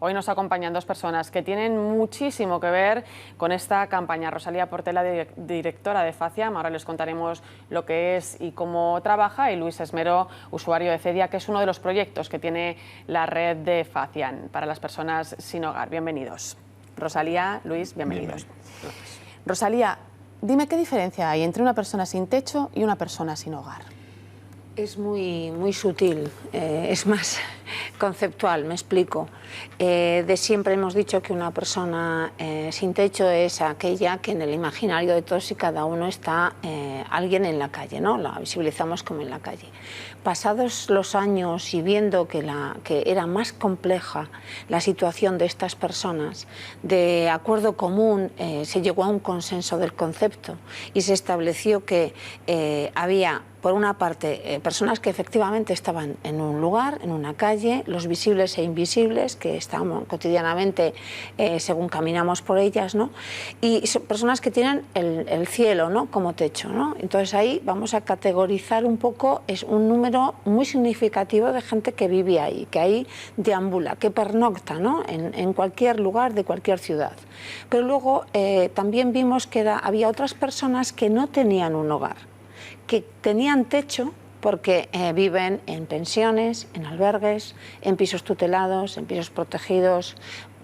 Hoy nos acompañan dos personas que tienen muchísimo que ver con esta campaña. Rosalía Portela, directora de Faciam, ahora les contaremos lo que es y cómo trabaja, y Luis Esmero, usuario de Cedia, que es uno de los proyectos que tiene la red de Faciam para las personas sin hogar. Bienvenidos. Rosalía, Luis, bienvenidos. Rosalía, dime qué diferencia hay entre una persona sin techo y una persona sin hogar. Es muy sutil, es más conceptual, me explico. De siempre hemos dicho que una persona sin techo es aquella que en el imaginario de todos y cada uno está alguien en la calle, ¿no? La visibilizamos como en la calle. Pasados los años y viendo que era más compleja la situación de estas personas, de acuerdo común se llegó a un consenso del concepto y se estableció que había, por una parte, personas que efectivamente estaban en un lugar, en una calle, los visibles e invisibles, que estamos cotidianamente según caminamos por ellas, ¿no? Y son personas que tienen el cielo, ¿no?, como techo, ¿no? Entonces ahí vamos a categorizar un poco, es un número muy significativo de gente que vive ahí, que ahí deambula, que pernocta, ¿no?, en cualquier lugar de cualquier ciudad. Pero luego también vimos que había otras personas que no tenían un hogar, que tenían techo porque viven en pensiones, en albergues, en pisos tutelados, en pisos protegidos,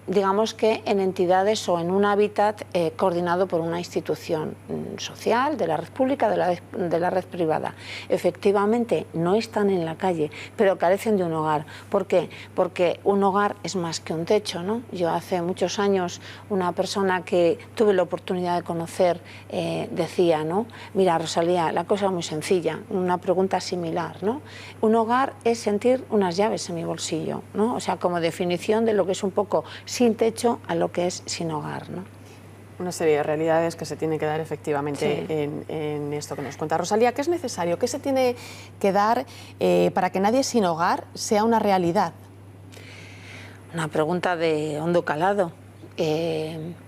digamos que en entidades o en un hábitat coordinado por una institución social, de la red pública, de la red privada. Efectivamente, no están en la calle, pero carecen de un hogar. ¿Por qué? Porque un hogar es más que un techo, ¿no? Yo hace muchos años, una persona que tuve la oportunidad de conocer decía, ¿no?, mira, Rosalía, la cosa es muy sencilla, una pregunta similar, ¿no? Un hogar es sentir unas llaves en mi bolsillo, ¿no? O sea, como definición de lo que es un poco sin techo a lo que es sin hogar, ¿no? Una serie de realidades que se tienen que dar efectivamente, sí, en esto que nos cuenta Rosalía. ¿Qué es necesario? ¿Qué se tiene que dar para que nadie sin hogar sea una realidad? Una pregunta de hondo calado.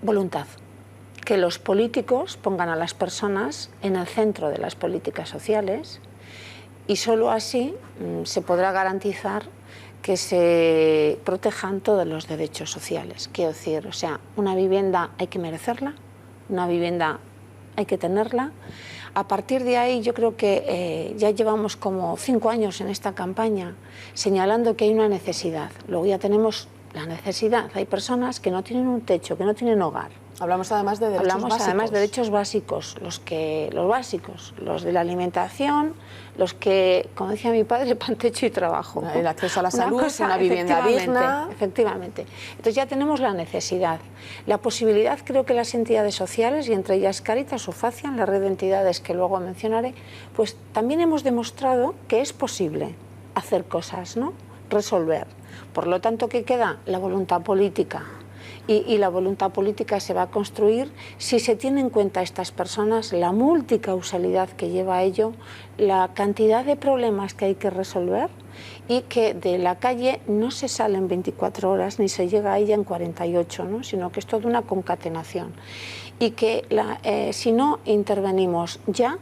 Voluntad. Que los políticos pongan a las personas en el centro de las políticas sociales, y solo así se podrá garantizar que se protejan todos los derechos sociales. Quiero decir, o sea, una vivienda hay que merecerla, una vivienda hay que tenerla. A partir de ahí yo creo que ya llevamos como 5 años en esta campaña señalando que hay una necesidad. Luego ya tenemos la necesidad. Hay personas que no tienen un techo, que no tienen hogar. Hablamos además de derechos básicos. Además de derechos básicos, los básicos, los de la alimentación, los que, como decía mi padre, pan, techo y trabajo. El acceso a la salud, una vivienda digna. Efectivamente. Entonces ya tenemos la necesidad. La posibilidad, creo que las entidades sociales, y entre ellas Cáritas o Faciam, la red de entidades que luego mencionaré, pues también hemos demostrado que es posible hacer cosas, ¿no?, resolver. Por lo tanto, ¿qué queda? La voluntad política. Y la voluntad política se va a construir si se tiene en cuenta a estas personas, la multicausalidad que lleva a ello, la cantidad de problemas que hay que resolver, y que de la calle no se sale en 24 horas ni se llega a ella en 48, ¿no?, sino que es toda una concatenación. Y que si no intervenimos ya,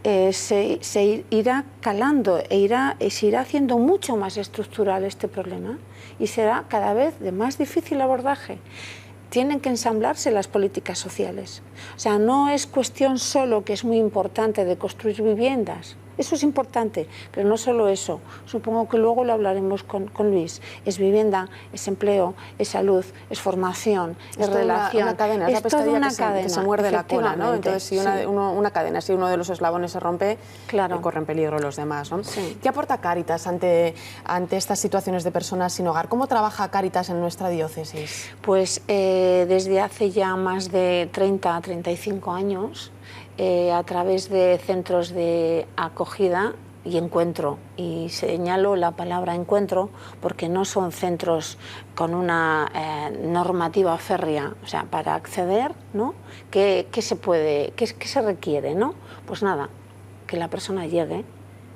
se irá calando se irá haciendo mucho más estructural este problema y será cada vez de más difícil abordaje. Tienen que ensamblarse las políticas sociales. O sea, no es cuestión solo, que es muy importante, de construir viviendas. Eso es importante, pero no solo eso. Supongo que luego lo hablaremos con Luis. Es vivienda, es empleo, es salud, es formación, es relación. Una cadena, es la pescadilla que se muerde la cola, ¿no? Entonces, si una cadena, si uno de los eslabones se rompe, claro, corren peligro los demás, ¿no? Sí. ¿Qué aporta Cáritas ante estas situaciones de personas sin hogar? ¿Cómo trabaja Cáritas en nuestra diócesis? Pues desde hace ya más de 30 a 35 años, a través de centros de acogida y encuentro, y señalo la palabra encuentro porque no son centros con una normativa férrea, o sea, para acceder, ¿no?, ¿qué se requiere, ¿no? Pues nada, que la persona llegue,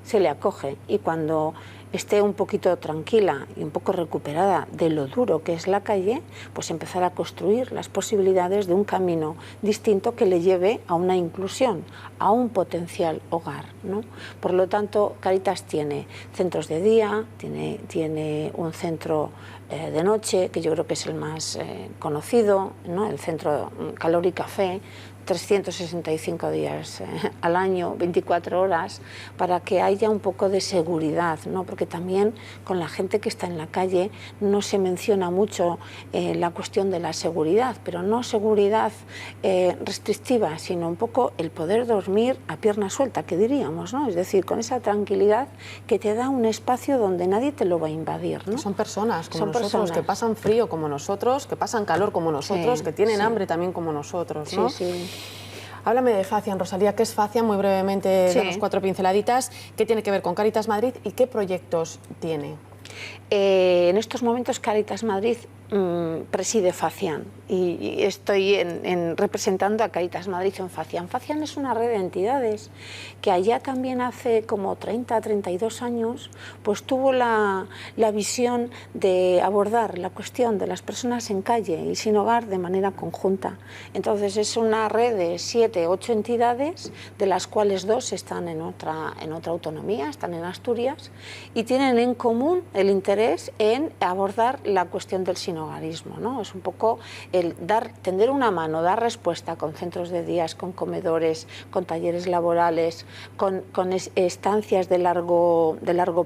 se le acoge, y cuando esté un poquito tranquila y un poco recuperada de lo duro que es la calle, pues empezar a construir las posibilidades de un camino distinto que le lleve a una inclusión, a un potencial hogar, ¿no? Por lo tanto, Cáritas tiene centros de día, tiene un centro de noche, que yo creo que es el más conocido, ¿no? El Centro Calor y Café, 365 días al año, 24 horas, para que haya un poco de seguridad, ¿no? Porque también con la gente que está en la calle no se menciona mucho la cuestión de la seguridad, pero no seguridad restrictiva, sino un poco el poder dormir a pierna suelta, que diríamos, ¿no? Es decir, con esa tranquilidad que te da un espacio donde nadie te lo va a invadir, ¿no? Son personas como nosotros, que pasan frío como nosotros, que pasan calor como nosotros, que tienen hambre también como nosotros, ¿no? Sí. Háblame de Faciam, Rosalía. ¿Qué es Faciam? Muy brevemente, danos 4 pinceladitas. ¿Qué tiene que ver con Cáritas Madrid y qué proyectos tiene? En estos momentos Cáritas Madrid preside Faciam y estoy representando a Cáritas Madrid en Faciam. Faciam es una red de entidades que allá también hace como 30, 32 años pues tuvo la visión de abordar la cuestión de las personas en calle y sin hogar de manera conjunta. Entonces es una red de 7, 8 entidades, de las cuales 2 están en otra autonomía, están en Asturias, y tienen en común el interés en abordar la cuestión del sinhogarismo, ¿no? Es un poco el tender una mano, dar respuesta con centros de días, con comedores, con talleres laborales, con estancias de largo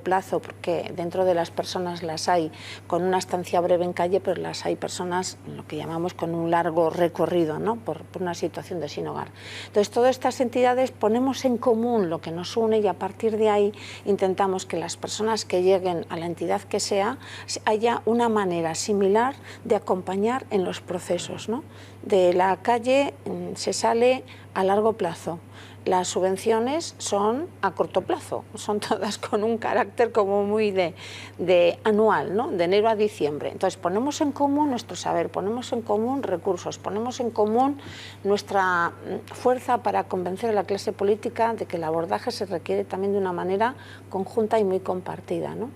plazo, porque dentro de las personas las hay con una estancia breve en calle, pero las hay personas, lo que llamamos con un largo recorrido, ¿no? por una situación de sin hogar. Entonces, todas estas entidades ponemos en común lo que nos une y a partir de ahí intentamos que las personas que lleguen a la entidad que sea, haya una manera similar de acompañar en los procesos, ¿no? De la calle se sale a largo plazo. Las subvenciones son a corto plazo, son todas con un carácter como muy de anual, ¿no? De enero a diciembre. Entonces ponemos en común nuestro saber, ponemos en común recursos, ponemos en común nuestra fuerza para convencer a la clase política de que el abordaje se requiere también de una manera conjunta y muy compartida, ¿no?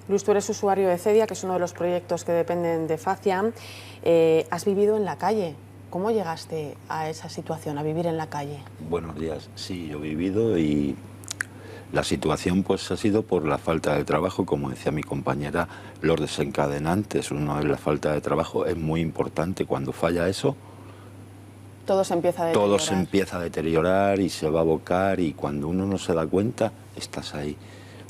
Luis, tú eres usuario de Cedia, que es uno de los proyectos que dependen de Faciam. Has vivido en la calle. ¿Cómo llegaste a esa situación, a vivir en la calle? Buenos días. Sí, yo he vivido y la situación pues ha sido por la falta de trabajo, como decía mi compañera, los desencadenantes. Uno es la falta de trabajo, es muy importante. Cuando falla eso, todo se empieza a deteriorar. Todo se empieza a deteriorar y se va a abocar, y cuando uno no se da cuenta, estás ahí.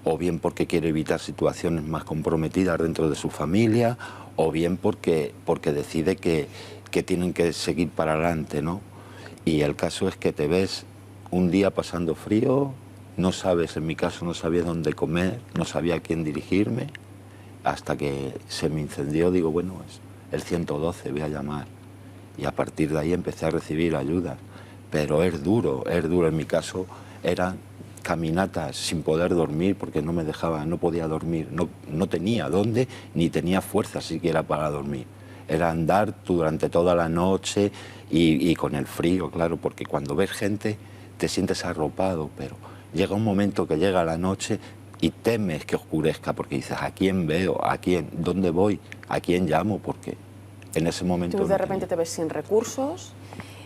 O bien porque quiere evitar situaciones más comprometidas dentro de su familia, o bien porque decide que tienen que seguir para adelante, ¿no? Y el caso es que te ves un día pasando frío, no sabes, en mi caso no sabía dónde comer, no sabía a quién dirigirme, hasta que se me incendió, digo, bueno, es el 112, voy a llamar. Y a partir de ahí empecé a recibir ayuda. Pero es duro, en mi caso eran caminatas sin poder dormir porque no me dejaba, no podía dormir, no tenía dónde ni tenía fuerza siquiera para dormir. Era andar durante toda la noche y con el frío, claro, porque cuando ves gente te sientes arropado, pero llega un momento que llega la noche y temes que oscurezca porque dices, ¿a quién veo? ¿A quién? ¿Dónde voy? ¿A quién llamo? Porque en ese momento... Tú de repente te ves sin recursos,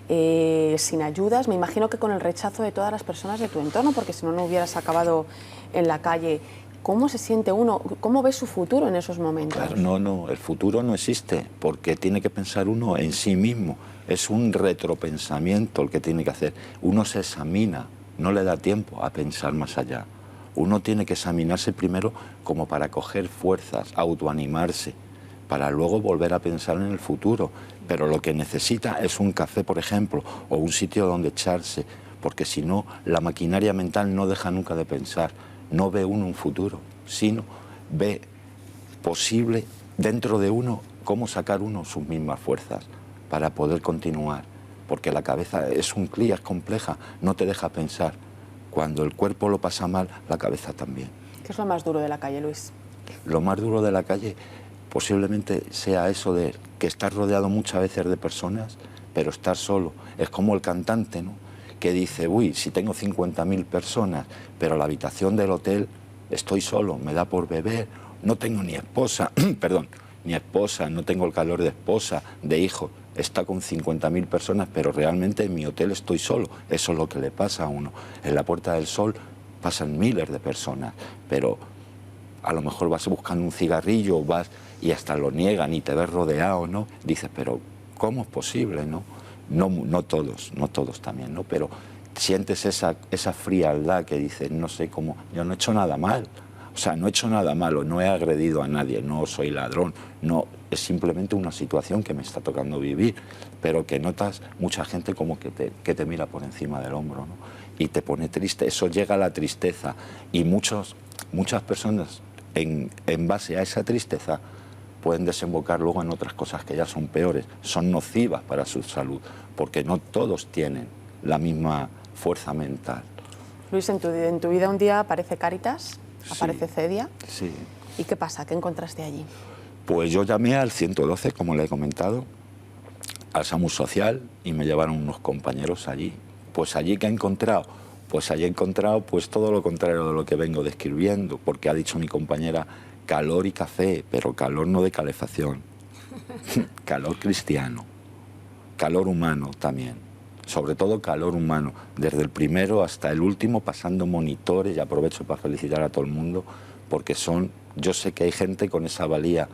sin ayudas, me imagino que con el rechazo de todas las personas de tu entorno, porque si no, no hubieras acabado en la calle. ¿Cómo se siente uno? ¿Cómo ve su futuro en esos momentos? Claro, no, el futuro no existe, porque tiene que pensar uno en sí mismo. Es un retropensamiento el que tiene que hacer. Uno se examina, no le da tiempo a pensar más allá. Uno tiene que examinarse primero como para coger fuerzas, autoanimarse, para luego volver a pensar en el futuro. Pero lo que necesita es un café, por ejemplo, o un sitio donde echarse, porque si no, la maquinaria mental no deja nunca de pensar. No ve uno un futuro, sino ve posible dentro de uno cómo sacar uno sus mismas fuerzas para poder continuar. Porque la cabeza es un clí, es compleja, no te deja pensar. Cuando el cuerpo lo pasa mal, la cabeza también. ¿Qué es lo más duro de la calle, Luis? Lo más duro de la calle posiblemente sea eso de que estás rodeado muchas veces de personas, pero estar solo. Es como el cantante, ¿no?, que dice, uy, si tengo 50.000 personas, pero la habitación del hotel estoy solo, me da por beber, no tengo ni esposa, perdón, ni esposa, no tengo el calor de esposa, de hijo, está con 50.000 personas, pero realmente en mi hotel estoy solo. Eso es lo que le pasa a uno. En la Puerta del Sol pasan miles de personas, pero a lo mejor vas buscando un cigarrillo, vas y hasta lo niegan y te ves rodeado, ¿no? Dices, pero ¿cómo es posible, no? No todos también, ¿no? Pero sientes esa frialdad que dices, no sé cómo, yo no he hecho nada mal. O sea, no he hecho nada malo, no he agredido a nadie, no soy ladrón, no, es simplemente una situación que me está tocando vivir, pero que notas mucha gente como que te mira por encima del hombro, ¿no? Y te pone triste, eso llega a la tristeza y muchas personas en base a esa tristeza pueden desembocar luego en otras cosas que ya son peores, son nocivas para su salud, porque no todos tienen la misma fuerza mental. Luis, en tu vida un día aparece Cáritas, aparece Sí, Cedia. Sí. ¿Y qué pasa? ¿Qué encontraste allí? Pues yo llamé al 112, como le he comentado, al SAMU social, y me llevaron unos compañeros allí. Pues allí, ¿qué he encontrado? Pues allí he encontrado pues todo lo contrario de lo que vengo describiendo, porque ha dicho mi compañera calor y café, pero calor no de calefacción, calor cristiano, calor humano también, sobre todo calor humano, desde el primero hasta el último, pasando monitores, y aprovecho para felicitar a todo el mundo, porque yo sé que hay gente con esa valía,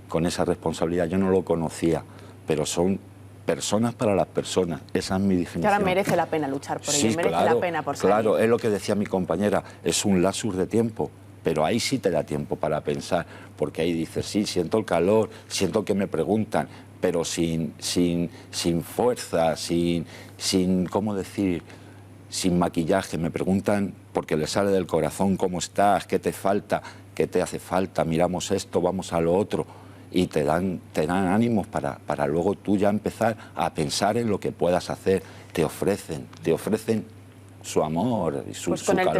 con esa responsabilidad, yo no lo conocía, pero son personas para las personas, esa es mi definición. Que ahora merece la pena luchar por ello, merece claro, la pena por salir. Claro, es lo que decía mi compañera, es un lapsus de tiempo, pero ahí sí te da tiempo para pensar, porque ahí dices, sí, siento el calor, siento que me preguntan, pero sin fuerza, ¿cómo decir?, sin maquillaje, me preguntan porque les sale del corazón cómo estás, qué te falta, qué te hace falta, miramos esto, vamos a lo otro, y te dan ánimos para luego tú ya empezar a pensar en lo que puedas hacer, te ofrecen su amor y su pues con el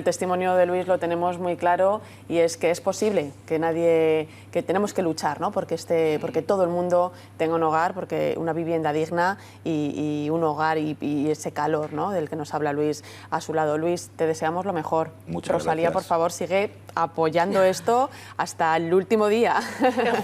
testimonio de Luis lo tenemos muy claro, y es que es posible que tenemos que luchar, ¿no? porque todo el mundo tenga un hogar, porque una vivienda digna y un hogar y ese calor, ¿no?, del que nos habla Luis a su lado. Luis, te deseamos lo mejor. Muchas Rosalía, gracias. por favor, sigue apoyando esto hasta el último día. El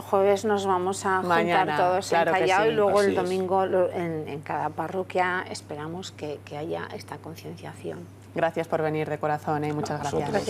jueves nos vamos a juntar todos en Callao, y luego el domingo en cada parroquia esperamos que haya esta concienciación. Gracias por venir de corazón, muchas gracias. Gracias.